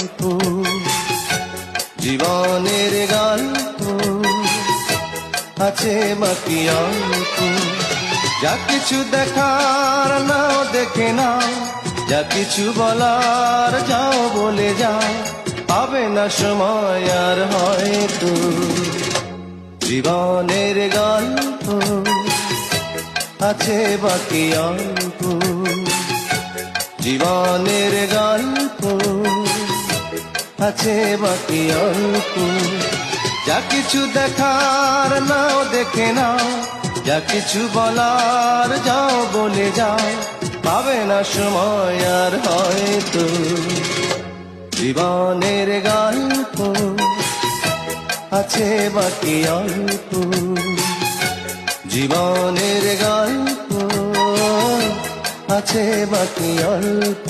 অল্প, জীবনের গল্প আছে বাকি অল্প। যা কিছু দেখার নাও দেখে নাও, যা কিছু বলার যাও বলে যাও, পাবে না সময় আর হয়তো। জীবনের গল্প আছে বাকি অল্প, জীবনের গল্প আছে বাকি অল্প। যা কিছু দেখার নাও দেখে নাও, যা কিছু বলার যাও বলে যাও, পাবে না সময় আর হয়তো। জীবনের গল্প আছে বাকি অল্প, জীবনের গল্প আছে বাকি অল্প।